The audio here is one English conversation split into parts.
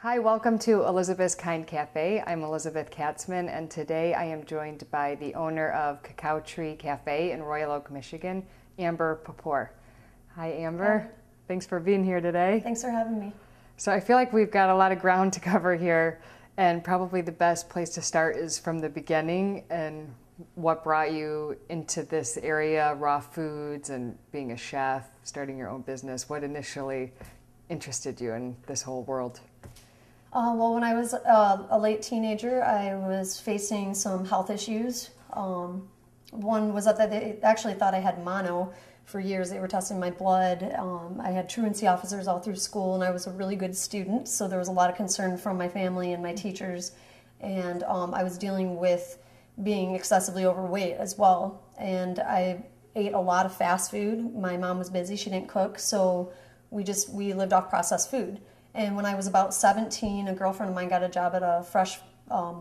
Hi, welcome to Elizabeth's Kind Cafe. I'm Elizabeth Katzman, and today I am joined by the owner of Cacao Tree Cafe in Royal Oak, Michigan, Amber Papour. Hi, Amber. Hi. Thanks for being here today. Thanks for having me. So I feel like we've got a lot of ground to cover here, and probably the best place to start is from the beginning and what brought you into this area, raw foods and being a chef, starting your own business. What initially interested you in this whole world? Well, when I was a late teenager, I was facing some health issues. One was that they actually thought I had mono for years. They were testing my blood. I had truancy officers all through school, and I was a really good student, so there was a lot of concern from my family and my teachers. And I was dealing with being excessively overweight as well. And I ate a lot of fast food. My mom was busy. She didn't cook, so we lived off processed food. And when I was about 17, a girlfriend of mine got a job at a fresh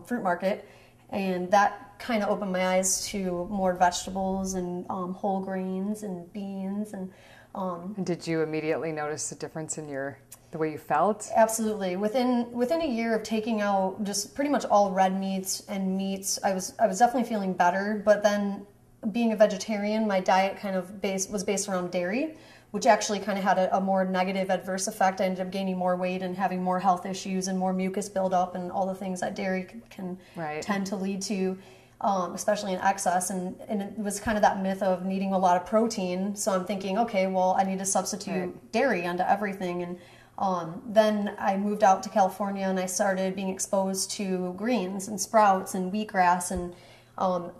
fruit market, and that kind of opened my eyes to more vegetables and whole grains and beans. And did you immediately notice a difference in the way you felt? Absolutely. Within a year of taking out just pretty much all red meats and meats, I was definitely feeling better. But then, being a vegetarian, my diet kind of was based around dairy, which actually kind of had a more negative adverse effect. I ended up gaining more weight and having more health issues and more mucus buildup and all the things that dairy can tend to lead to, especially in excess. And it was kind of that myth of needing a lot of protein. So I'm thinking, okay, well, I need to substitute dairy onto everything. And then I moved out to California and I started being exposed to greens and sprouts and wheatgrass. And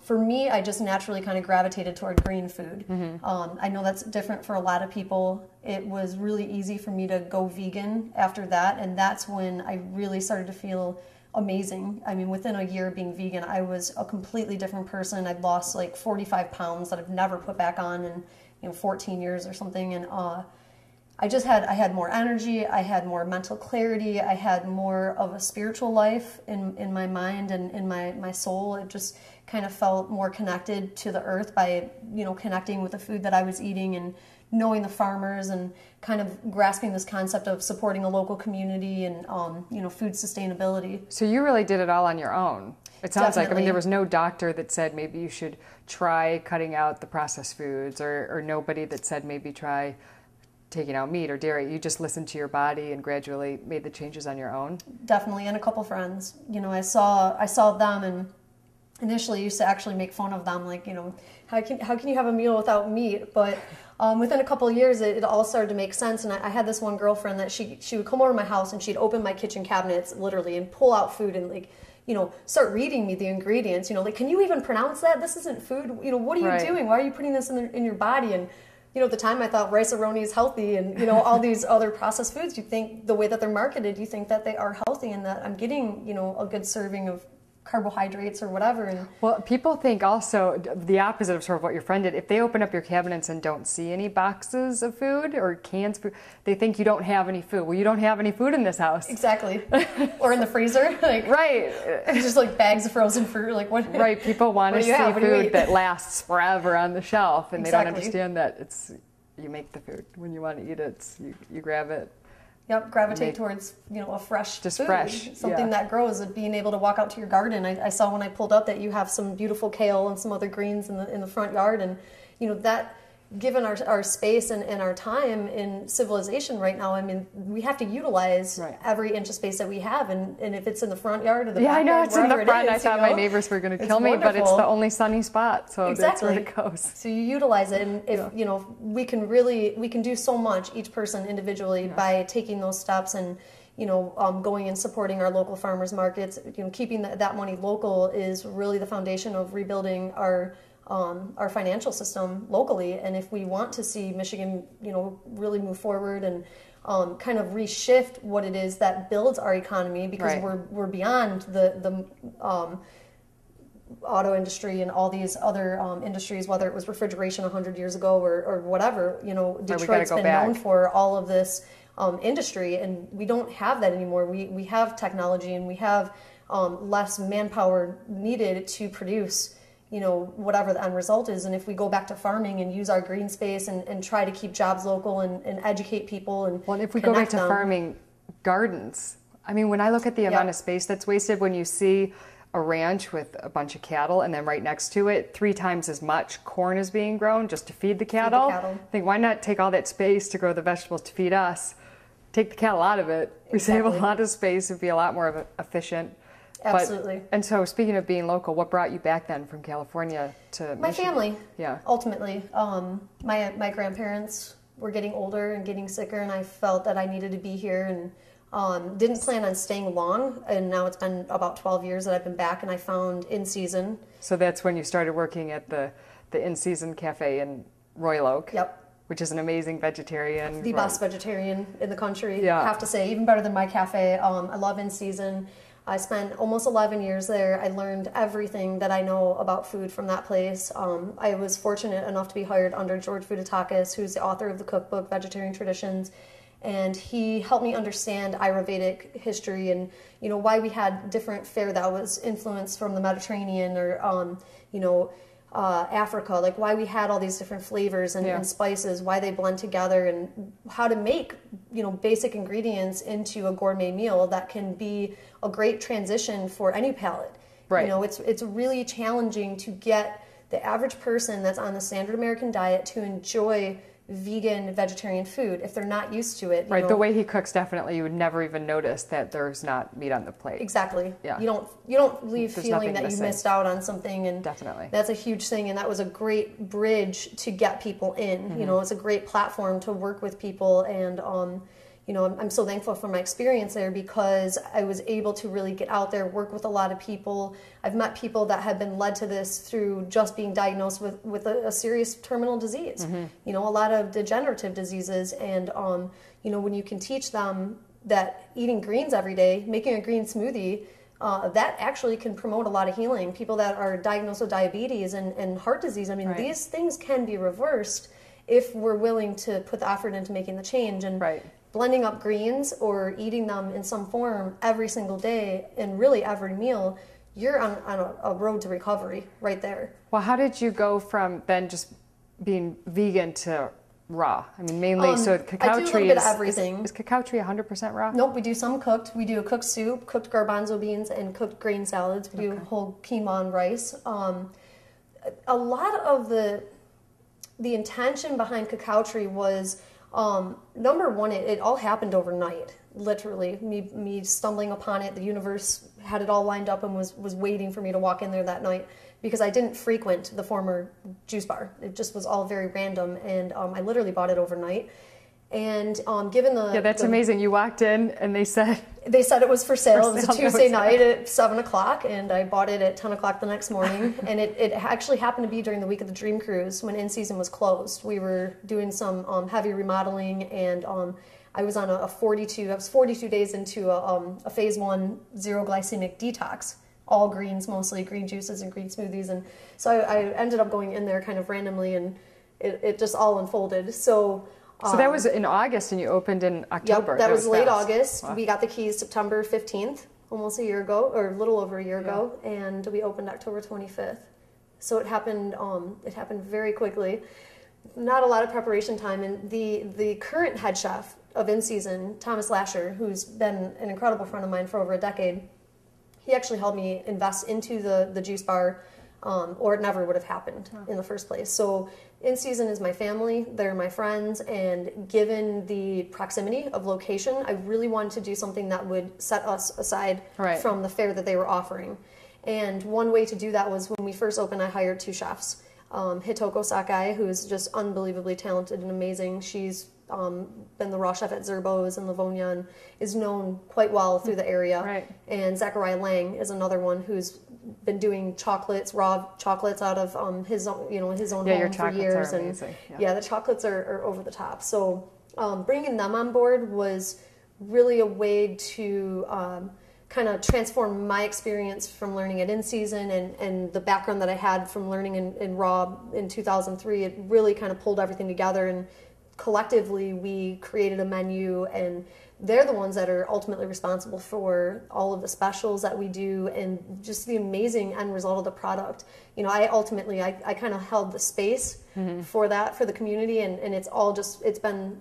for me, I just naturally kind of gravitated toward green food. Mm-hmm. I know that's different for a lot of people. It was really easy for me to go vegan after that, and that's when I really started to feel amazing. I mean, within a year of being vegan, I was a completely different person. I'd lost like 45 pounds that I've never put back on in 14 years or something, and I had more energy, I had more mental clarity, I had more of a spiritual life in my mind and in my soul. It just kind of felt more connected to the earth by, connecting with the food that I was eating and knowing the farmers and kind of grasping this concept of supporting a local community and, food sustainability. So you really did it all on your own. It sounds Definitely. like, there was no doctor that said maybe you should try cutting out the processed foods or nobody that said maybe try taking out meat or dairy. You just listened to your body and gradually made the changes on your own? Definitely, and a couple friends. I saw them and initially used to actually make fun of them, like, how can you have a meal without meat? But within a couple of years, it all started to make sense. And I had this one girlfriend that she would come over to my house and she'd open my kitchen cabinets literally and pull out food and start reading me the ingredients. Like, can you even pronounce that? This isn't food. What are you doing? Why are you putting this in your body? And at the time I thought rice-a-roni is healthy and, all these other processed foods, you think the way that they're marketed, you think that they are healthy and that I'm getting, a good serving of carbohydrates or whatever. And well, people think also the opposite of sort of what your friend did. If they open up your cabinets and don't see any boxes of food or cans of food, they think you don't have any food. Well, you don't have any food in this house. Exactly. Or in the freezer. Right. Just like bags of frozen fruit. Like what? Right. People want to see food that lasts forever on the shelf, and they don't understand that you make the food when you want to eat it. You grab it. Yep, gravitate towards a fresh food, something that grows. And being able to walk out to your garden, I saw when I pulled up that you have some beautiful kale and some other greens in the front yard, and that, given our space and our time in civilization right now, I mean, we have to utilize every inch of space that we have, and if it's in the front yard or the backyard, I know it's in the front. I thought my neighbors were going to kill me, but it's the only sunny spot, so that's where it goes. So you utilize it, and if we can do so much, each person individually, by taking those steps and going and supporting our local farmers markets. Keeping that money local is really the foundation of rebuilding our financial system locally. And if we want to see Michigan, really move forward and kind of reshift what it is that builds our economy, because we're beyond the auto industry and all these other industries, whether it was refrigeration 100 years ago or whatever. Detroit's been known for all of this industry, and we don't have that anymore. We have technology and we have less manpower needed to produce whatever the end result is. And if we go back to farming and use our green space and try to keep jobs local and educate people and if we go back to farming gardens, I mean, when I look at the amount Yep. of space that's wasted when you see a ranch with a bunch of cattle and then right next to it, 3 times as much corn is being grown just to feed the cattle. cattle. I think, why not take all that space to grow the vegetables to feed us? Take the cattle out of it. We save a Exactly. lot of space. It'd be a lot more efficient. Absolutely. And so, speaking of being local, what brought you back then from California to My Michigan? family, Yeah. ultimately. My grandparents were getting older and getting sicker, and I felt that I needed to be here, and didn't plan on staying long. And now it's been about 12 years that I've been back, and I found In Season. So that's when you started working at the In Season Cafe in Royal Oak. Yep. Which is an amazing vegetarian. The best vegetarian in the country, Yeah. I have to say, even better than my cafe. I love In Season. I spent almost 11 years there. I learned everything that I know about food from that place. I was fortunate enough to be hired under George Foodakis, who's the author of the cookbook Vegetarian Traditions, and he helped me understand Ayurvedic history and why we had different fare that was influenced from the Mediterranean or Africa, like why we had all these different flavors and spices, why they blend together, and how to make basic ingredients into a gourmet meal that can be a great transition for any palate. Right. It's really challenging to get the average person that's on the standard American diet to enjoy vegan, vegetarian food if they're not used to it. Right, the way he cooks, definitely you would never even notice that there's not meat on the plate. Exactly. Yeah. You don't leave There's feeling nothing that you missing. missed out on something, and Definitely. that's a huge thing, and that was a great bridge to get people in. It's a great platform to work with people, and I'm so thankful for my experience there because I was able to really get out there, work with a lot of people. I've met people that have been led to this through just being diagnosed with a serious terminal disease, a lot of degenerative diseases. And, when you can teach them that eating greens every day, making a green smoothie, that actually can promote a lot of healing. People that are diagnosed with diabetes and heart disease, I mean, Right. these things can be reversed if we're willing to put the effort into making the change. And Right. blending up greens or eating them in some form every single day and really every meal, you're on a road to recovery right there. Well, how did you go from then just being vegan to raw? I mean, mainly, so cacao I do a tree little bit is, of everything. is cacao tree 100% raw? Nope, we do some cooked. We do a cooked soup, cooked garbanzo beans, and cooked grain salads. We do whole quinoa and rice. A lot of the intention behind cacao tree was, number one, it all happened overnight. Literally, me stumbling upon it. The universe had it all lined up and was waiting for me to walk in there that night, because I didn't frequent the former juice bar. It just was all very random, and I literally bought it overnight. And given the Yeah, that's amazing. You walked in and they said it was for sale. It was a sale, Tuesday no, night at 7 o'clock, and I bought it at 10 o'clock the next morning. And it actually happened to be during the week of the Dream Cruise when In Season was closed. We were doing some heavy remodeling, and I was on I was 42 days into a phase 1 zero glycemic detox. All greens, mostly green juices and green smoothies. And so I ended up going in there kind of randomly, and it just all unfolded. So that was in August and you opened in October. Yep, that was late fast. August. Wow. We got the keys September 15th, almost a year ago, or a little over a year ago, and we opened October 25th. So it happened very quickly. Not a lot of preparation time, and the current head chef of In Season, Thomas Lasher, who's been an incredible friend of mine for over a decade, he actually helped me invest into the juice bar, or it never would have happened in the first place. So In Season is my family, they're my friends, and given the proximity of location, I really wanted to do something that would set us aside Right. from the fare that they were offering. And one way to do that was when we first opened, I hired 2 chefs. Hitoko Sakai, who is just unbelievably talented and amazing. She's been the raw chef at Zerbo's and Livonia and is known quite well through the area. Right. And Zachariah Lang is another one who's been doing raw chocolates out of his own Yeah, your home for chocolates years. are And amazing. yeah, the chocolates are over the top. So bringing them on board was really a way to kind of transform my experience from learning at In Season and the background that I had from learning in raw in 2003. It really kind of pulled everything together and collectively we created a menu, and they're the ones that are ultimately responsible for all of the specials that we do and just the amazing end result of the product. You know, I kind of held the space for that, for the community, and it's all just, it's been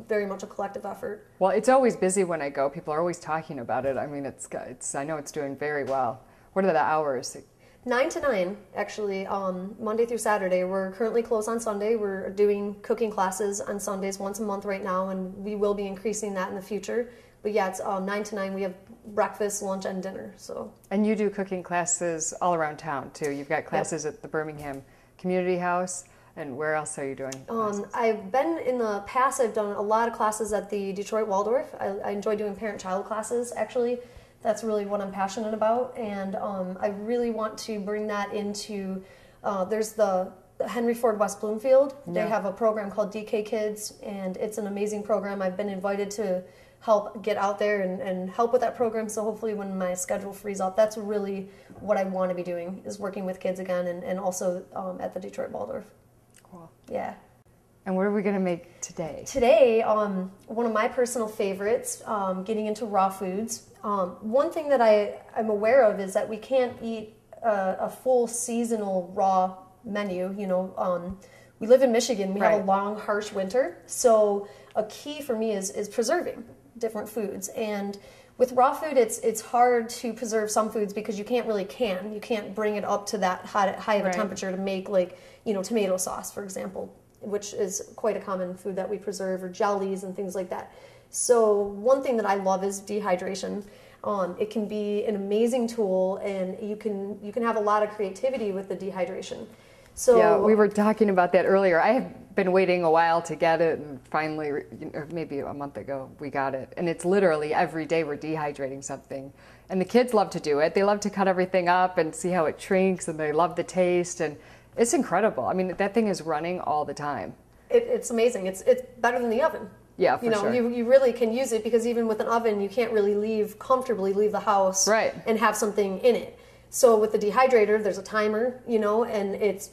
very much a collective effort. Well, it's always busy when I go. People are always talking about it. I mean, I know it's doing very well. What are the hours? 9 to 9, actually, Monday through Saturday. We're currently closed on Sunday. We're doing cooking classes on Sundays once a month right now, and we will be increasing that in the future. But yeah, it's 9 to 9. We have breakfast, lunch, and dinner. So. And you do cooking classes all around town, too. You've got classes at the Birmingham Community House. And where else are you doing? I've been, in the past, I've done a lot of classes at the Detroit Waldorf. I enjoy doing parent-child classes, actually. That's really what I'm passionate about, and I really want to bring that into, there's the Henry Ford West Bloomfield. They have a program called DK Kids, and it's an amazing program. I've been invited to help get out there and help with that program, so hopefully when my schedule frees up, that's really what I want to be doing, is working with kids again, and also at the Detroit Waldorf. Cool. Yeah. And what are we going to make today? Today, one of my personal favorites, getting into raw foods. One thing that I'm aware of is that we can't eat a full seasonal raw menu. You know, we live in Michigan. We have a long, harsh winter. So a key for me is preserving different foods. And with raw food, it's hard to preserve some foods because you can't really can. You can't bring it up to that high of a temperature to make, like, you know, tomato sauce, for example, which is quite a common food that we preserve, or jellies and things like that. So one thing that I love is dehydration. It can be an amazing tool, and you can have a lot of creativity with the dehydration. So yeah, we were talking about that earlier. I have been waiting a while to get it, and finally, maybe a month ago, we got it. And it's literally every day we're dehydrating something. And the kids love to do it. They love to cut everything up and see how it shrinks, and they love the taste, and it's incredible. I mean, that thing is running all the time. It's amazing. It's better than the oven. Yeah, for sure. You really can use it, because even with an oven, you can't really comfortably leave the house and have something in it. So with the dehydrator, there's a timer, you know, and it's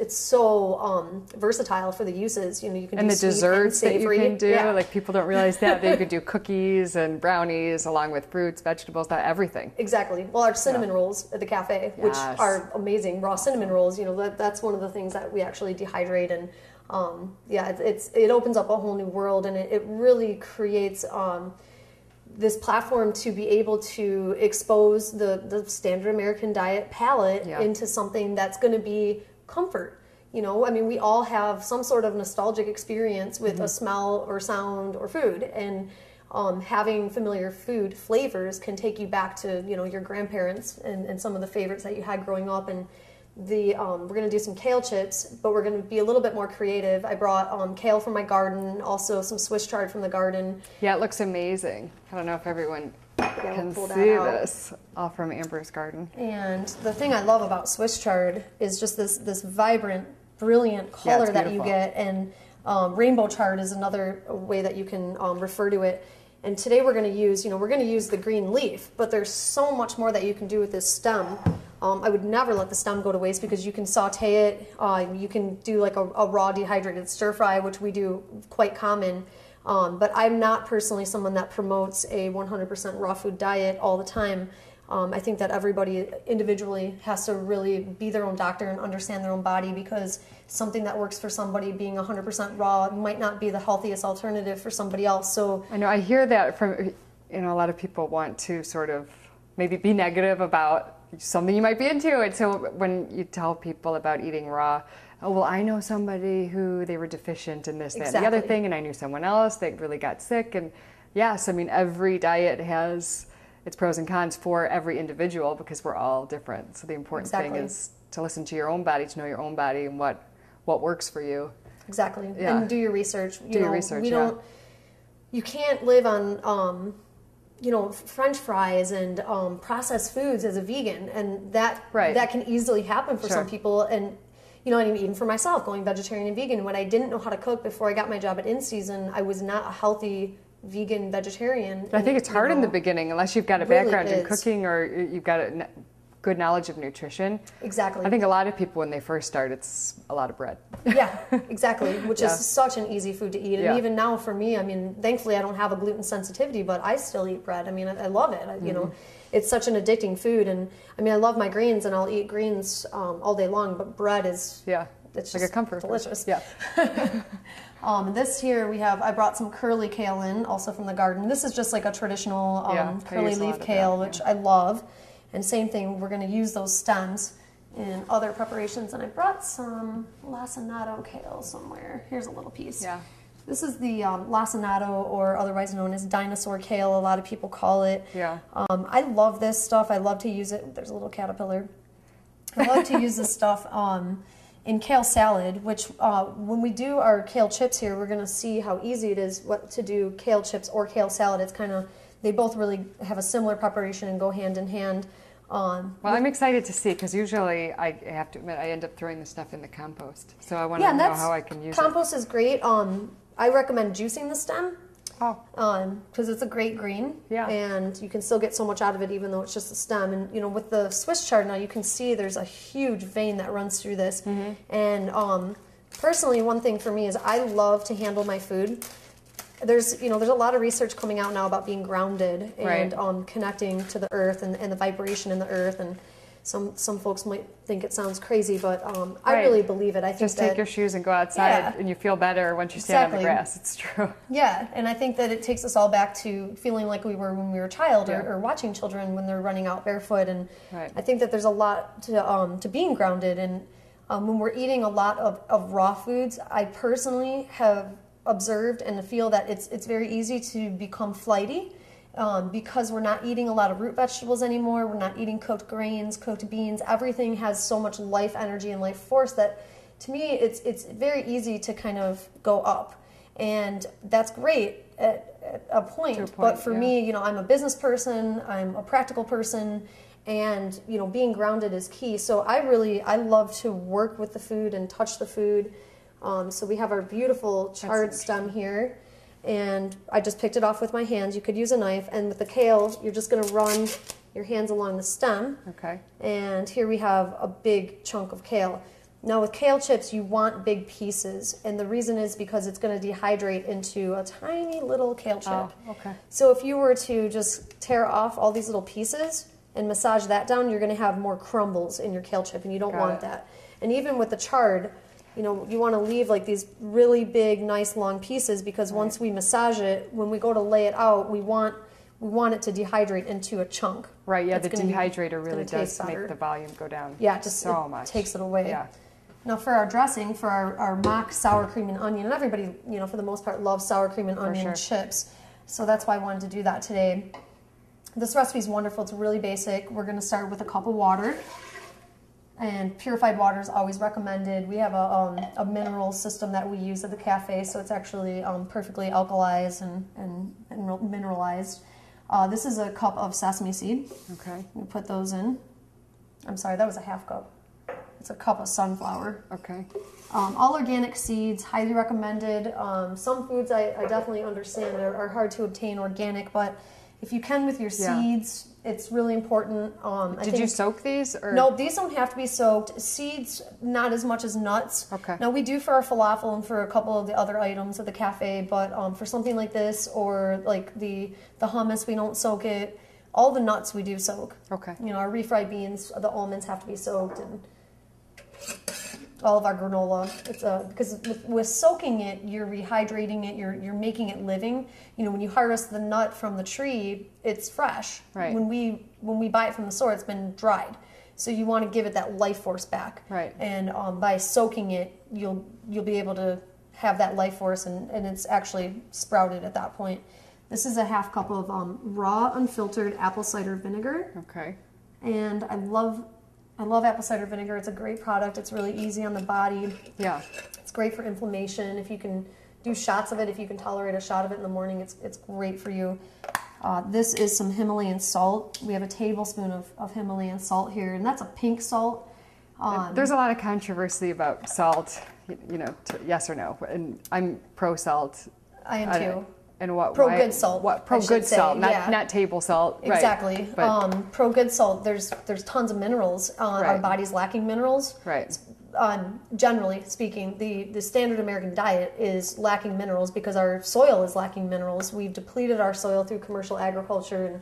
so versatile for the uses. You know, you can do the sweet desserts and that you savory. can do. Like, people don't realize that you could do cookies and brownies along with fruits, vegetables, everything. Exactly. Well, our cinnamon rolls at the cafe, which are amazing, raw cinnamon rolls. You know, that's one of the things that we actually dehydrate, and it opens up a whole new world, and it really creates this platform to be able to expose the standard American diet palate into something that's going to be comfort. You know, I mean, we all have some sort of nostalgic experience with a smell or sound or food, and having familiar food flavors can take you back to, you know, your grandparents and some of the favorites that you had growing up. And we're going to do some kale chips, but we're going to be a little bit more creative. I brought kale from my garden, also some Swiss chard from the garden. Yeah, it looks amazing. I don't know if everyone can see this, all from Amber's garden. And the thing I love about Swiss chard is just this vibrant, brilliant color that you get. And rainbow chard is another way that you can refer to it. And today we're going to use, the green leaf, but there's so much more that you can do with this stem. I would never let the stem go to waste, because you can saute it. You can do like a raw dehydrated stir fry, which we do quite common. But I'm not personally someone that promotes a 100% raw food diet all the time. I think that everybody individually has to really be their own doctor and understand their own body, because something that works for somebody being 100% raw might not be the healthiest alternative for somebody else. So I know, I hear that from, a lot of people want to sort of maybe be negative about something you might be into. And so when you tell people about eating raw, oh, well, I know somebody who they were deficient in this, that, and the other thing, and I knew someone else that really got sick. And yes, I mean, every diet has its pros and cons for every individual, because we're all different. So the important thing is to listen to your own body, to know your own body and what works for you. Exactly. Yeah. And do your research. You can't live on French fries and processed foods as a vegan, and that can easily happen for some people. And and even for myself, going vegetarian and vegan, when I didn't know how to cook before I got my job at In Season, I was not a healthy vegan vegetarian. I think it's hard in the beginning, unless you've got a background in cooking, or you've got good knowledge of nutrition. Exactly. I think a lot of people when they first start, it's a lot of bread. Yeah, exactly, which Yeah. is such an easy food to eat. And Yeah. even now for me, I mean, thankfully I don't have a gluten sensitivity, but I still eat bread. I mean, I love it. You know, it's such an addicting food. And I mean, I love my greens and I'll eat greens all day long, but bread is, Yeah, it's like just a comfort food. delicious. Yeah. This here I brought some curly kale in, also from the garden. This is just like a traditional Yeah, I curly use a lot leaf of that, kale, yeah. which I love. And same thing, we're going to use those stems in other preparations. And I brought some lacinato kale somewhere. Here's a little piece. Yeah. This is the lacinato, or otherwise known as dinosaur kale, a lot of people call it. Yeah. I love this stuff. I love to use it. There's a little caterpillar. I love to use this stuff in kale salad, which when we do our kale chips here, we're going to see how easy it is to do kale chips or kale salad. It's kind of, they both really have a similar preparation and go hand in hand. Well, I'm excited to see because usually I have to admit I end up throwing the stuff in the compost. So I want to know how I can use compost is great. I recommend juicing the stem. Oh. Because it's a great green, Yeah. and you can still get so much out of it even though it's just a stem. And you know, with the Swiss chard now, you can see there's a huge vein that runs through this. And personally, one thing for me is I love to handle my food. There's a lot of research coming out now about being grounded and Right. connecting to the earth and the vibration in the earth. And some folks might think it sounds crazy, but I Right. really believe it. I think Just take your shoes and go outside and you feel better once you stand on the Exactly. grass. It's true. Yeah, and I think that it takes us all back to feeling like we were when we were a child, Yeah. or watching children when they're running out barefoot. And Right. I think that there's a lot to being grounded. And when we're eating a lot of raw foods, I personally have observed and feel that it's very easy to become flighty. Because we're not eating a lot of root vegetables anymore, we're not eating cooked grains, cooked beans. Everything has so much life energy and life force that, to me, it's very easy to kind of go up, and that's great at a point. But for me, you know, I'm a business person, I'm a practical person, and you know, being grounded is key. So I love to work with the food and touch the food. So we have our beautiful chard stem here. And I just picked it off with my hands. You could use a knife. And with the kale, you're just going to run your hands along the stem. Okay. And here we have a big chunk of kale. Now with kale chips, you want big pieces. And the reason is because it's going to dehydrate into a tiny little kale chip. Oh, okay. So if you were to just tear off all these little pieces and massage that down, you're going to have more crumbles in your kale chip, and you don't want that. And even with the chard, you know, you want to leave like these really big, nice, long pieces, because once we massage it, when we go to lay it out, we want it to dehydrate into a chunk. Right, yeah, the dehydrator really does better. make the volume go down So much. Takes it away. Yeah. Now for our dressing, for our mock sour cream and onion, and everybody, you know, for the most part loves sour cream and onion chips, so that's why I wanted to do that today. This recipe is wonderful. It's really basic. We're going to start with a cup of water. And purified water is always recommended. We have a mineral system that we use at the cafe, so it's actually perfectly alkalized and mineralized. This is a cup of sesame seed. Okay. We put those in. I'm sorry, that was a half cup. It's a cup of sunflower. Okay. All organic seeds, highly recommended. Some foods I definitely understand are hard to obtain organic, but if you can with your seeds, it's really important. Did you soak these? Or? No, these don't have to be soaked. Seeds, not as much as nuts. Okay. Now we do for our falafel and for a couple of the other items at the cafe, but for something like this or like the hummus, we don't soak it. All the nuts we do soak. Okay. You know, our refried beans, the almonds have to be soaked, and all of our granola. It's because with soaking it, you're rehydrating it. You're making it living. You know, when you harvest the nut from the tree, it's fresh. Right. When we buy it from the store, it's been dried. So you want to give it that life force back. Right. And by soaking it, you'll be able to have that life force, and it's actually sprouted at that point. This is a half cup of raw, unfiltered apple cider vinegar. Okay. And I love apple cider vinegar. It's a great product. It's really easy on the body. Yeah. It's great for inflammation. If you can do shots of it, if you can tolerate a shot of it in the morning, it's great for you. This is some Himalayan salt. We have a tablespoon of Himalayan salt here, and that's a pink salt. There's a lot of controversy about salt, you know, yes or no, and I'm pro salt. I am too. And what Pro good salt. What pro I should good say, salt, yeah. not table salt. Exactly. Right. But, Pro good salt. There's tons of minerals. Our Right. body's lacking minerals. right. Generally speaking, the standard American diet is lacking minerals because our soil is lacking minerals. We've depleted our soil through commercial agriculture,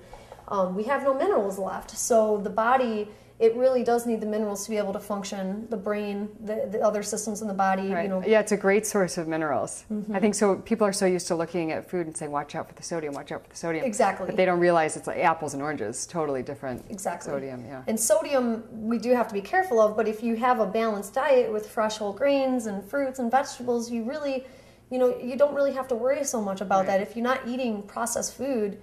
and we have no minerals left. So the body, it really does need the minerals to be able to function. The brain, the other systems in the body. Right. You know. Yeah, it's a great source of minerals. I think so. People are so used to looking at food and saying, "Watch out for the sodium. Watch out for the sodium." Exactly. But they don't realize it's like apples and oranges, totally different. Exactly. Sodium, yeah. And sodium, we do have to be careful of. But if you have a balanced diet with fresh whole grains and fruits and vegetables, you really, you don't really have to worry so much about that. If you're not eating processed food,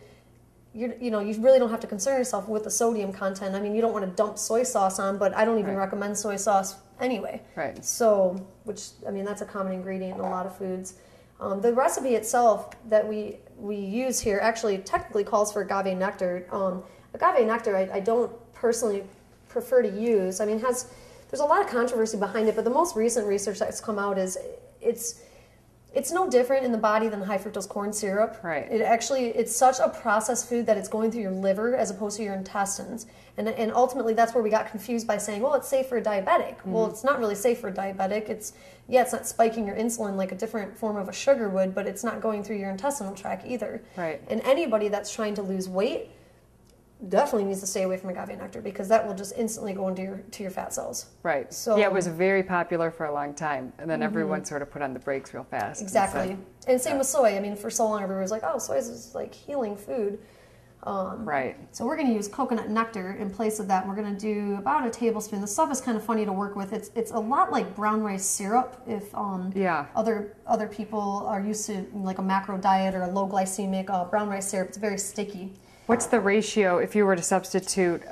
you really don't have to concern yourself with the sodium content. I mean, you don't want to dump soy sauce on, but I don't even recommend soy sauce anyway. Right. So, that's a common ingredient in a lot of foods. The recipe itself that we use here actually technically calls for agave nectar. Agave nectar I don't personally prefer to use. I mean, there's a lot of controversy behind it, but the most recent research that's come out is it's no different in the body than high fructose corn syrup. Right. It's such a processed food that it's going through your liver as opposed to your intestines. And ultimately that's where we got confused by saying, well, it's safe for a diabetic. Well, it's not really safe for a diabetic. It's not spiking your insulin like a different form of a sugar would, but it's not going through your intestinal tract either. Right. And anybody that's trying to lose weight definitely needs to stay away from agave nectar because that will just instantly go into your fat cells. Right. So yeah, it was very popular for a long time, and then everyone sort of put on the brakes real fast. Exactly. And same with soy. I mean, for so long everyone was like, oh, soy is like healing food. Right. So we're going to use coconut nectar in place of that. We're going to do about a tablespoon. The stuff is kind of funny to work with. It's a lot like brown rice syrup. If other people are used to like a macro diet or a low glycemic brown rice syrup, it's very sticky. What's the ratio if you were to substitute?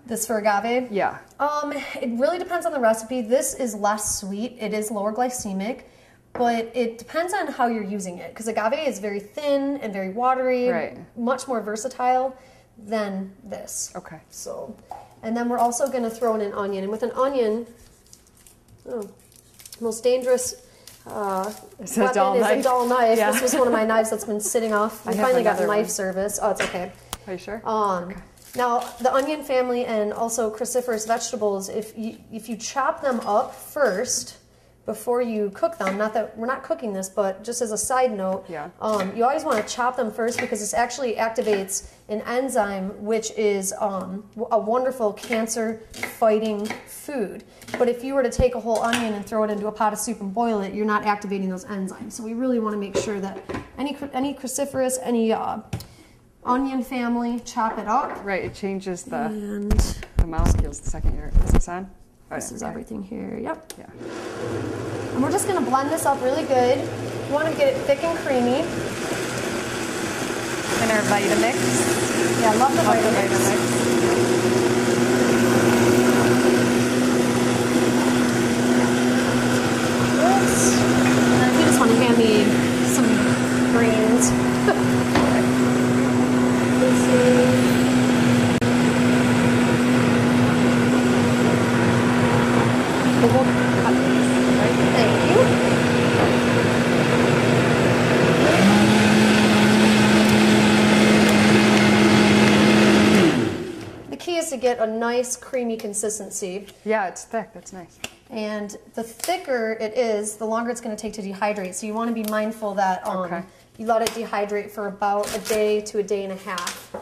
This for agave? Yeah. It really depends on the recipe. This is less sweet. It is lower glycemic. But it depends on how you're using it, because agave is very thin and very watery, much more versatile than this. Okay. So, and then we're also going to throw in an onion. And with an onion, most dangerous weapon is a dull knife. Yeah. This was one of my knives that's been sitting off. We finally got knife service. Oh, it's okay. Are you sure? Okay. Now, the onion family and also cruciferous vegetables, if you chop them up first, before you cook them, not that we're not cooking this, but just as a side note, you always want to chop them first because this actually activates an enzyme which is a wonderful cancer-fighting food. But if you were to take a whole onion and throw it into a pot of soup and boil it, you're not activating those enzymes. So we really want to make sure that any cruciferous, any onion family, chop it up. Right, it changes the molecules the second you're... Is this on? This is everything here, yep. Yeah. And we're just going to blend this up really good. You want to get it thick and creamy. And our Vitamix. Yeah, I love the Vitamix. And then if you just want to hand me some greens. Let's see. Thank you. The key is to get a nice creamy consistency. Yeah, it's thick. That's nice. And the thicker it is, the longer it's going to take to dehydrate. So you want to be mindful that you let it dehydrate for about a day to a day and a half.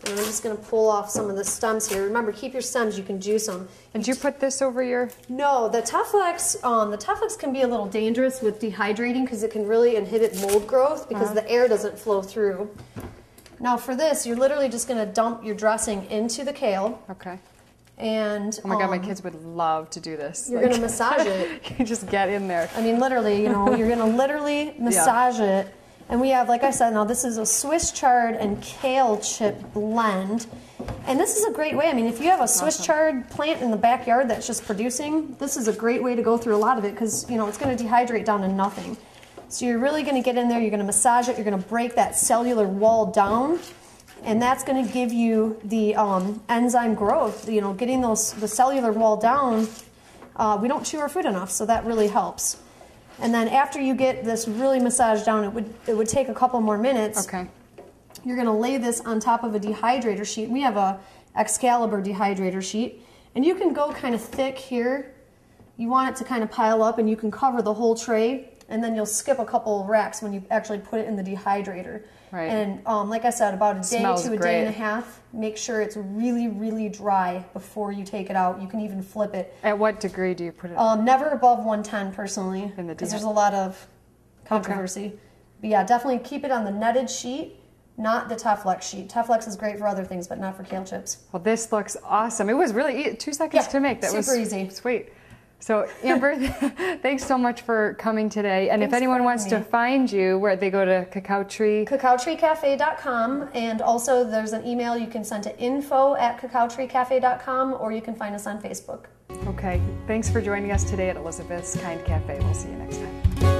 And I'm just going to pull off some of the stems here. Remember, keep your stems. You can juice them. And did you put this over your... No, the Teflex can be a little dangerous with dehydrating because it can really inhibit mold growth because the air doesn't flow through. Now for this, you're literally just going to dump your dressing into the kale. Okay. And oh my God, my kids would love to do this. You're going to massage it. You just get in there. I mean, literally, you're going to literally massage it. And we have, like I said, now this is a Swiss chard and kale chip blend. And this is a great way. I mean, if you have a Swiss chard plant in the backyard that's just producing, this is a great way to go through a lot of it because, it's going to dehydrate down to nothing. So you're really going to get in there, you're going to massage it, you're going to break that cellular wall down, and that's going to give you the enzyme growth. Getting the cellular wall down, we don't chew our food enough, so that really helps. And then after you get this really massaged down, it would take a couple more minutes. Okay. You're going to lay this on top of a dehydrator sheet. We have a Excalibur dehydrator sheet, and you can go kind of thick here. You want it to kind of pile up, and you can cover the whole tray, and then you'll skip a couple of racks when you actually put it in the dehydrator. Right. And like I said, about a day Smells to a great. day and a half. Make sure it's really, really dry before you take it out. You can even flip it. At what degree do you put it? Never above 110 personally, In the because there's a lot of controversy. But yeah, definitely keep it on the netted sheet, not the Teflex sheet. Teflex is great for other things, but not for kale chips. Well, this looks awesome. It was really 2 seconds Yeah, to make. That was super easy. Sweet. So Amber, thanks so much for coming today. And Thanks if anyone for wants to having me. find you, where they go to Cacao Tree. CacaoTreeCafe.com, and also there's an email you can send to info@CacaoTreeCafe.com, or you can find us on Facebook. Okay. Thanks for joining us today at Elizabeth's Kind Cafe. We'll see you next time.